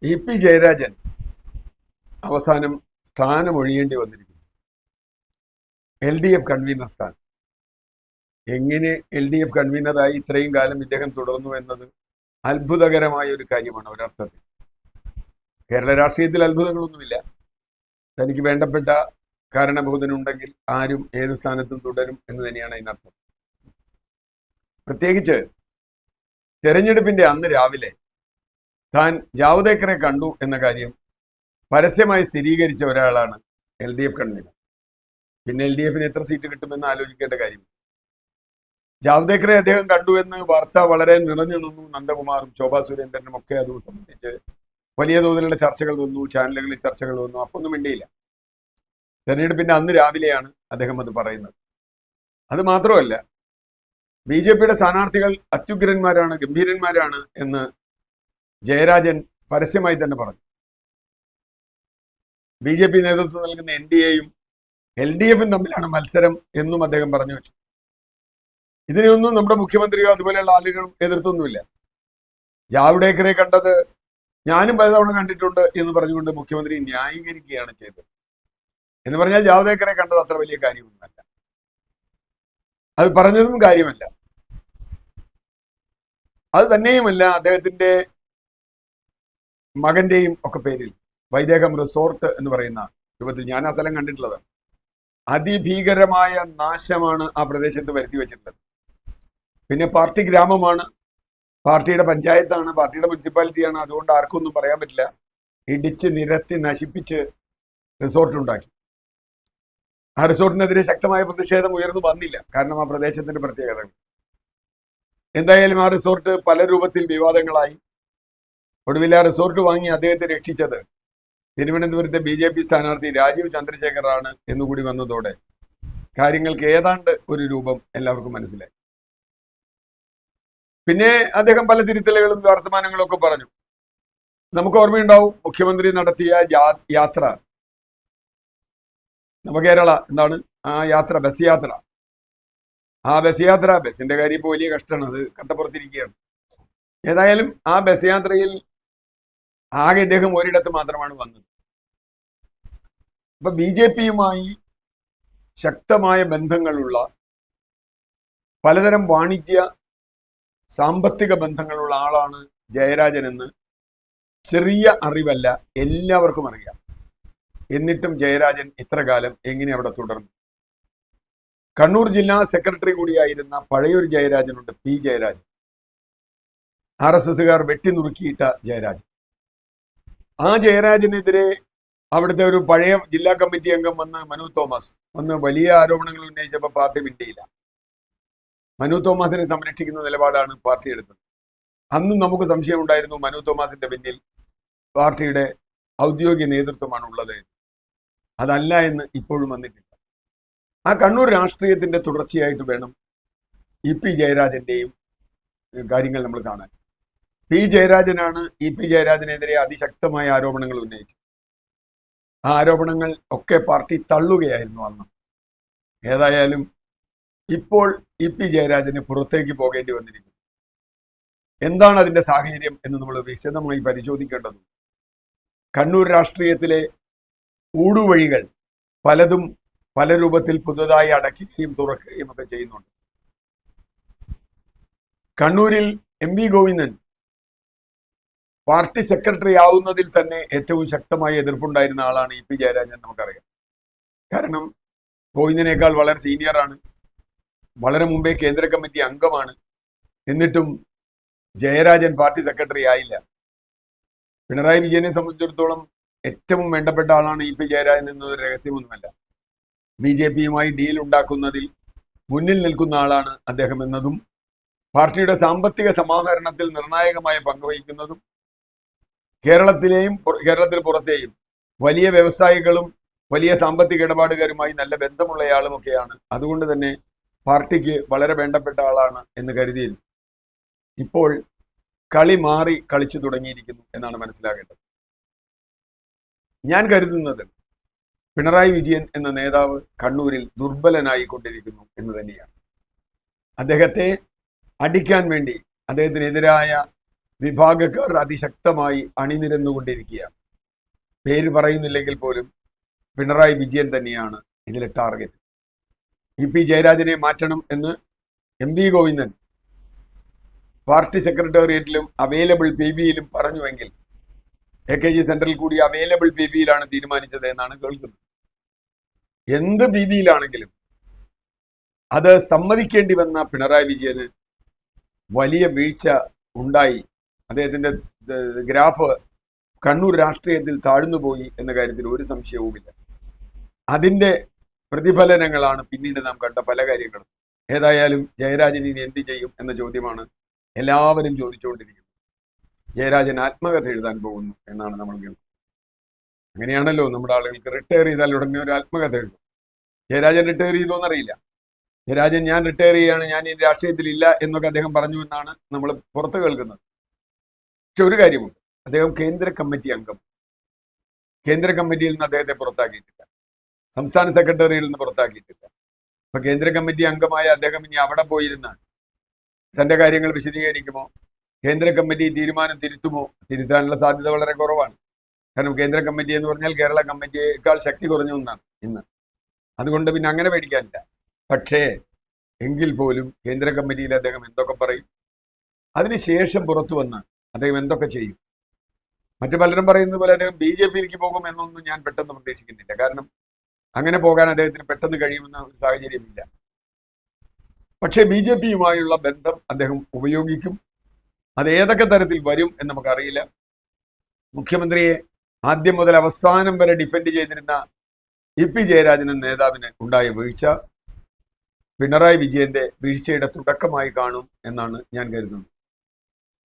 EP. Jayarajan അവസാനം സ്ഥാനമൊഴിയേണ്ടി വന്നിരിക്കുന്നു. LDF convener സ്ഥാനം. എങ്ങനെ LDF കൺവീനറായി ഇത്രയും കാലം ഇദ്ദേഹം തുടർന്നു എന്നത് അത്ഭുതകരമായ ഒരു കാര്യമാണ് ഒരർത്ഥത്തിൽ. കേരള രാഷ്ട്രീയത്തിൽ അത്ഭുതങ്ങളൊന്നുമില്ല. തനിക്ക് വേണ്ടപ്പെട്ട കാരണബോധനുണ്ടെങ്കിൽ ആരും ഏത് സ്ഥാനത്തും തുടരും എന്ന് തന്നെയാണ് അതിനർത്ഥം. പ്രത്യേകിച്ച് തെരഞ്ഞെടുപ്പിന്റെ അന്ന് രാവിലെ താൻ ജാവ്ദേക്കറെ കണ്ടു എന്ന കാര്യം പരസ്യമായി സ്ഥിരീകരിച്ച ഒരാളാണ് LDF കൺവീനർ. പിന്നെ LDFന് എത്ര സീറ്റ് കിട്ടുമെന്ന് ആലോചിക്കേണ്ട കാര്യം. ജാവ്ദേക്കറെ അദ്ദേഹം കണ്ടു എന്ന് വാർത്ത വളരെ നിറഞ്ഞു നിന്നു. നന്ദകുമാറും ശോഭാ സുരേന്ദ്രനും ഒക്കെ അത് സംബന്ധിച്ച് വലിയ തോതിലുള്ള ചർച്ചകൾ വന്നു, ചാനലുകളിൽ ചർച്ചകൾ വന്നു. അപ്പൊന്നും മിണ്ടിയില്ല. തെരഞ്ഞെടുപ്പിന്റെ അന്ന് രാവിലെയാണ് അദ്ദേഹം അത് പറയുന്നത്. അത് മാത്രമല്ല, BJPയുടെ സ്ഥാനാർത്ഥികൾ അത്യുഗ്രന്മാരാണ്, ഗംഭീരന്മാരാണ് എന്ന് ജയരാജൻ പരസ്യമായി തന്നെ പറഞ്ഞു. BJP നേതൃത്വം നൽകുന്ന NDAയും LDFും തമ്മിലാണ് മത്സരം എന്നും അദ്ദേഹം പറഞ്ഞു വെച്ചു. ഇതിനെയൊന്നും നമ്മുടെ മുഖ്യമന്ത്രിയോ അതുപോലെയുള്ള ആളുകളും എതിർത്തൊന്നുമില്ല. ജാവ്ദേക്കറെ കണ്ടത് ഞാനും പലതവണ കണ്ടിട്ടുണ്ട് എന്ന് പറഞ്ഞുകൊണ്ട് മുഖ്യമന്ത്രി ന്യായീകരിക്കുകയാണ് ചെയ്തത്. എന്ന് പറഞ്ഞാൽ ജാവ്ദേക്കറെ കണ്ടത് അത്ര വലിയ കാര്യമൊന്നുമല്ല, അത് പറഞ്ഞതും കാര്യമല്ല. അത് തന്നെയുമല്ല, അദ്ദേഹത്തിന്റെ മകന്റെയും ഒക്കെ പേരിൽ വൈദേഹം റിസോർട്ട് എന്ന് പറയുന്ന രൂപത്തിൽ ഞാൻ ആ സ്ഥലം കണ്ടിട്ടുള്ളതാണ്. അതിഭീകരമായ നാശമാണ് ആ പ്രദേശത്ത് വരുത്തി വെച്ചിട്ടുള്ളത്. പിന്നെ പാർട്ടി ഗ്രാമമാണ്, പാർട്ടിയുടെ പഞ്ചായത്താണ്, പാർട്ടിയുടെ മുനിസിപ്പാലിറ്റിയാണ്. അതുകൊണ്ട് ആർക്കും ഒന്നും പറയാൻ പറ്റില്ല. ഇടിച്ച് നിരത്തി നശിപ്പിച്ച് റിസോർട്ട് ഉണ്ടാക്കി. ആ റിസോർട്ടിനെതിരെ ശക്തമായ പ്രതിഷേധം ഉയർന്നു വന്നില്ല, കാരണം ആ പ്രദേശത്തിന്റെ പ്രത്യേകതകൾ. എന്തായാലും ആ റിസോർട്ട് പല രൂപത്തിൽ വിവാദങ്ങളായി. ഒടുവിൽ ആ റിസോർട്ട് വാങ്ങി അദ്ദേഹത്തെ രക്ഷിച്ചത് തിരുവനന്തപുരത്തെ BJP സ്ഥാനാർത്ഥി രാജീവ് ചന്ദ്രശേഖറാണ് എന്നുകൂടി വന്നതോടെ കാര്യങ്ങൾക്ക് ഏതാണ്ട് ഒരു രൂപം എല്ലാവർക്കും മനസ്സിലായി. പിന്നെ അദ്ദേഹം പല തിരുത്തലുകളും വർത്തമാനങ്ങളും ഒക്കെ പറഞ്ഞു. നമുക്ക് ഓർമ്മയുണ്ടാവും, മുഖ്യമന്ത്രി നടത്തിയ യാത്ര, നവകേരള എന്താണ് ആ യാത്ര, ബസ് യാത്ര. ആ ബസ് യാത്ര, ബസിന്റെ കാര്യം ഇപ്പോൾ വലിയ കഷ്ടമാണ്, അത് കട്ടപ്പുറത്തിരിക്കുകയാണ്. ഏതായാലും ആ ബസ് യാത്രയിൽ ആകെ ഇദ്ദേഹം ഒരിടത്ത് മാത്രമാണ് വന്നത്. അപ്പൊ BJPയുമായി ശക്തമായ ബന്ധങ്ങളുള്ള, പലതരം വാണിജ്യ സാമ്പത്തിക ബന്ധങ്ങളുള്ള ആളാണ് ജയരാജൻ എന്ന് ചെറിയ അറിവല്ല, എല്ലാവർക്കും അറിയാം. എന്നിട്ടും ജയരാജൻ ഇത്ര കാലം എങ്ങനെ അവിടെ തുടർന്നു? കണ്ണൂർ ജില്ലാ സെക്രട്ടറി കൂടിയായിരുന്ന പഴയൊരു ജയരാജനുണ്ട്, P. ജയരാജൻ. RSSകാർ വെട്ടിനുറുക്കിയിട്ട ജയരാജൻ. ആ ജയരാജനെതിരെ അവിടുത്തെ ഒരു പഴയ ജില്ലാ കമ്മിറ്റി അംഗം മനു തോമസ് വന്ന് വലിയ ആരോപണങ്ങൾ ഉന്നയിച്ചപ്പോൾ പാർട്ടി വിട്ടിയില്ല. മനു തോമസിനെ സംരക്ഷിക്കുന്ന നിലപാടാണ് പാർട്ടി എടുത്തത്. അന്നും നമുക്ക് സംശയമുണ്ടായിരുന്നു മനു തോമസിന്റെ പിന്നിൽ പാർട്ടിയുടെ ഔദ്യോഗിക നേതൃത്വമാണ് ഉള്ളത്. അതല്ല എന്ന് ഇപ്പോഴും വന്നിട്ടില്ല. ആ കണ്ണൂർ രാഷ്ട്രീയത്തിന്റെ തുടർച്ചയായിട്ട് വേണം ഇ.പി. ജയരാജന്റെയും കാര്യങ്ങൾ നമ്മൾ കാണാൻ. P. ജയരാജനാണ് ഇ.പി. ജയരാജനെതിരെ അതിശക്തമായ ആരോപണങ്ങൾ ഉന്നയിച്ചത്. ആ ആരോപണങ്ങൾ ഒക്കെ പാർട്ടി തള്ളുകയായിരുന്നു അന്ന്. ഏതായാലും ഇപ്പോൾ ഇ.പി. ജയരാജന് പുറത്തേക്ക് പോകേണ്ടി വന്നിരിക്കുന്നു. എന്താണ് അതിന്റെ സാഹചര്യം എന്ന് നമ്മൾ വിശദമായി പരിശോധിക്കേണ്ടത്. കണ്ണൂർ രാഷ്ട്രീയത്തിലെ ഊടുവഴികൾ പലതും പല രൂപത്തിൽ പുതുതായി അടയ്ക്കുകയും തുറക്കുകയും ഒക്കെ ചെയ്യുന്നുണ്ട്. കണ്ണൂരിൽ M.V. ഗോവിന്ദൻ പാർട്ടി സെക്രട്ടറി ആവുന്നതിൽ തന്നെ ഏറ്റവും ശക്തമായ എതിർപ്പുണ്ടായിരുന്ന ആളാണ് ഇ.പി. ജയരാജൻ, നമുക്കറിയാം. കാരണം ഗോവിന്ദനേക്കാൾ വളരെ സീനിയറാണ്, വളരെ മുമ്പേ കേന്ദ്ര കമ്മിറ്റി അംഗമാണ്. എന്നിട്ടും ജയരാജൻ പാർട്ടി സെക്രട്ടറി ആയില്ല. പിണറായി വിജയനെ സംബന്ധിച്ചിടത്തോളം ഏറ്റവും വേണ്ടപ്പെട്ട ആളാണ് ഇ.പി. ജയരാജൻ എന്നൊരു രഹസ്യമൊന്നുമല്ല. BJPയുമായി ഡീൽ ഉണ്ടാക്കുന്നതിൽ മുന്നിൽ നിൽക്കുന്ന ആളാണ് അദ്ദേഹം എന്നതും, പാർട്ടിയുടെ സാമ്പത്തിക സമാഹരണത്തിൽ നിർണായകമായ പങ്കുവഹിക്കുന്നതും, കേരളത്തിൽ പുറത്തെയും വലിയ വ്യവസായികളും വലിയ സാമ്പത്തിക ഇടപാടുകാരുമായി നല്ല ബന്ധമുള്ളയാളുമൊക്കെയാണ്. അതുകൊണ്ട് തന്നെ പാർട്ടിക്ക് വളരെ വേണ്ടപ്പെട്ട ആളാണ് എന്ന് കരുതിയിരുന്നു. ഇപ്പോൾ കളി മാറി കളിച്ചു തുടങ്ങിയിരിക്കുന്നു എന്നാണ് മനസ്സിലാക്കേണ്ടത്. ഞാൻ കരുതുന്നത് പിണറായി വിജയൻ എന്ന നേതാവ് കണ്ണൂരിൽ ദുർബലനായി കൊണ്ടിരിക്കുന്നു എന്ന് തന്നെയാണ്. അദ്ദേഹത്തെ അടിക്കാൻ വേണ്ടി, അദ്ദേഹത്തിനെതിരായ വിഭാഗക്കാർ അതിശക്തമായി അണിനിരന്നുകൊണ്ടിരിക്കുകയാണ്. പേര് പറയുന്നില്ലെങ്കിൽ പോലും പിണറായി വിജയൻ തന്നെയാണ് ഇതിലെ ടാർഗറ്റ്. ഇ.പി. ജയരാജനെ മാറ്റണം എന്ന് MV. Govindan party സെക്രട്ടേറിയറ്റിലും available പി.ബിയിലും പറഞ്ഞുവെങ്കിൽ AKG സെന്ററിൽ കൂടി അവൈലബിൾ പി.ബിയിലാണ് തീരുമാനിച്ചത് എന്നാണ് കേൾക്കുന്നത്. എന്ത് പി.ബിയിലാണെങ്കിലും അത് സമ്മതിക്കേണ്ടി വന്ന പിണറായി വിജയന് വലിയ വീഴ്ച ഉണ്ടായി. അദ്ദേഹത്തിന്റെ ഗ്രാഫ് കണ്ണൂർ രാഷ്ട്രീയത്തിൽ താഴ്ന്നുപോയി എന്ന കാര്യത്തിൽ ഒരു സംശയവുമില്ല. അതിന്റെ പ്രതിഫലനങ്ങളാണ് പിന്നീട് നാം കണ്ട പല കാര്യങ്ങളും. ഏതായാലും ജയരാജൻ ഇനി എന്ത് ചെയ്യും എന്ന ചോദ്യമാണ് എല്ലാവരും ചോദിച്ചുകൊണ്ടിരിക്കുന്നത്. ജയരാജൻ ആത്മകഥ എഴുതാൻ പോകുന്നു എന്നാണ് നമ്മൾ കേൾക്കുന്നത്. അങ്ങനെയാണല്ലോ നമ്മുടെ ആളുകൾക്ക്. റിട്ടയർ ചെയ്താൽ ഉടനെ ഒരു ആത്മകഥ എഴുതും. ജയരാജൻ റിട്ടയർ ചെയ്തോന്നറിയില്ല. ജയരാജൻ ഞാൻ റിട്ടയർ ചെയ്യാണ്, ഞാൻ ഈ രാഷ്ട്രീയത്തിൽ ഇല്ല എന്നൊക്കെ അദ്ദേഹം പറഞ്ഞു എന്നാണ് നമ്മൾ പുറത്ത് കേൾക്കുന്നത്. പക്ഷെ ഒരു കാര്യമുണ്ട്, അദ്ദേഹം കേന്ദ്ര കമ്മിറ്റി അംഗം. കേന്ദ്ര കമ്മിറ്റിയിൽ നിന്ന് അദ്ദേഹത്തെ പുറത്താക്കിയിട്ടില്ല, സംസ്ഥാന സെക്രട്ടറിയിൽ നിന്ന് പുറത്താക്കിയിട്ടില്ല. അപ്പൊ കേന്ദ്ര കമ്മിറ്റി അംഗമായ അദ്ദേഹം ഇനി അവിടെ പോയിരുന്ന തന്റെ കാര്യങ്ങൾ വിശദീകരിക്കുമോ? കേന്ദ്ര കമ്മിറ്റി തീരുമാനം തിരുത്തുമോ? തിരുത്താനുള്ള സാധ്യത വളരെ കുറവാണ്. കാരണം കേന്ദ്ര കമ്മിറ്റി എന്ന് പറഞ്ഞാൽ കേരള കമ്മിറ്റിയേക്കാൾ ശക്തി കുറഞ്ഞ ഒന്നാണ് ഇന്ന്. അതുകൊണ്ട് പിന്നെ അങ്ങനെ പേടിക്കാനില്ല. പക്ഷേ എങ്കിൽ പോലും കേന്ദ്ര കമ്മിറ്റിയിൽ അദ്ദേഹം എന്തൊക്കെ പറയും, അതിനുശേഷം പുറത്തു വന്ന് അദ്ദേഹം എന്തൊക്കെ ചെയ്യും? മറ്റു പലരും പറയുന്നത് പോലെ അദ്ദേഹം BJP-യിലേക്ക് പോകും എന്നൊന്നും ഞാൻ പെട്ടെന്ന് പ്രതീക്ഷിക്കുന്നില്ല. കാരണം അങ്ങനെ പോകാൻ അദ്ദേഹത്തിന് പെട്ടെന്ന് കഴിയുമെന്ന ഒരു സാഹചര്യമില്ല. പക്ഷേ BJP-യുമായുള്ള ബന്ധം അദ്ദേഹം ഉപയോഗിക്കും. അത് ഏതൊക്കെ തരത്തിൽ വരും എന്ന് നമുക്കറിയില്ല. മുഖ്യമന്ത്രിയെ ആദ്യം മുതൽ അവസാനം വരെ ഡിഫെൻഡ് ചെയ്തിരുന്ന ഇ.പി. ജയരാജൻ എന്ന നേതാവിന് ഉണ്ടായ വീഴ്ച പിണറായി വിജയന്റെ വീഴ്ചയുടെ തുടക്കമായി കാണും എന്നാണ് ഞാൻ കരുതുന്നത്.